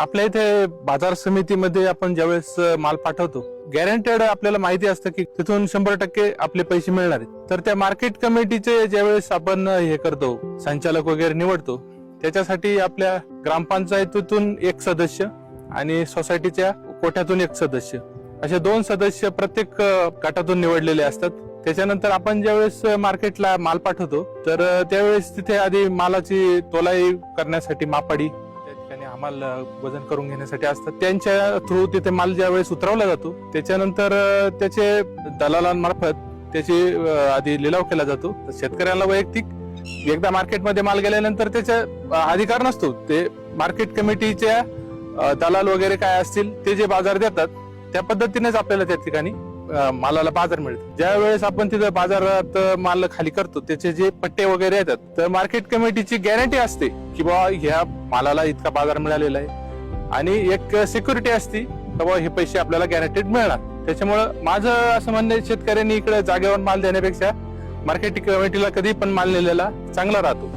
आपल्या इथे बाजार समितीमध्ये आपण ज्यावेळेस माल पाठवतो, गॅरंटेड आपल्याला माहिती असतं की तिथून 100% आपले पैसे मिळणार आहेत. तर त्या मार्केट कमिटीचे ज्यावेळेस आपण हे करतो, संचालक वगैरे निवडतो, त्याच्यासाठी आपल्या ग्रामपंचायतीतून एक सदस्य आणि सोसायटीच्या कोठ्यातून एक सदस्य, असे 2 सदस्य प्रत्येक गटातून निवडलेले असतात. त्याच्यानंतर आपण ज्यावेळेस मार्केटला माल पाठवतो, तर त्यावेळेस तिथे आधी मालाची तोलाई करण्यासाठी मापाडी त्या ठिकाणी आम्हाला वजन करून घेण्यासाठी असतात. त्यांच्या थ्रू तिथे माल ज्यावेळेस उतरवला जातो, त्याच्यानंतर त्याचे दलालांमार्फत त्याची आधी लिलाव केला जातो. शेतकऱ्यांना वैयक्तिक एकदा मार्केटमध्ये माल गेल्यानंतर त्याचा अधिकार नसतो. ते मार्केट कमिटीच्या दलाल वगैरे काय असतील ते जे बाजार देतात त्या पद्धतीनेच आपल्याला त्या ठिकाणी मालाला बाजार मिळतो. ज्या वेळेस आपण तिथं बाजारात माल खाली करतो, त्याचे जे पट्टे वगैरे येतात, तर मार्केट कमिटीची गॅरंटी असते की बाबा ह्या मालाला इतका बाजार मिळालेला आहे आणि एक सिक्युरिटी असते की बाबा हे पैसे आपल्याला गॅरंटीड मिळणार. त्याच्यामुळं माझं असं म्हणणं आहे, शेतकऱ्यांनी इकडे जागेवर माल देण्यापेक्षा मार्केट कमिटीला कधी पण माल नेलेला चांगला राहतो.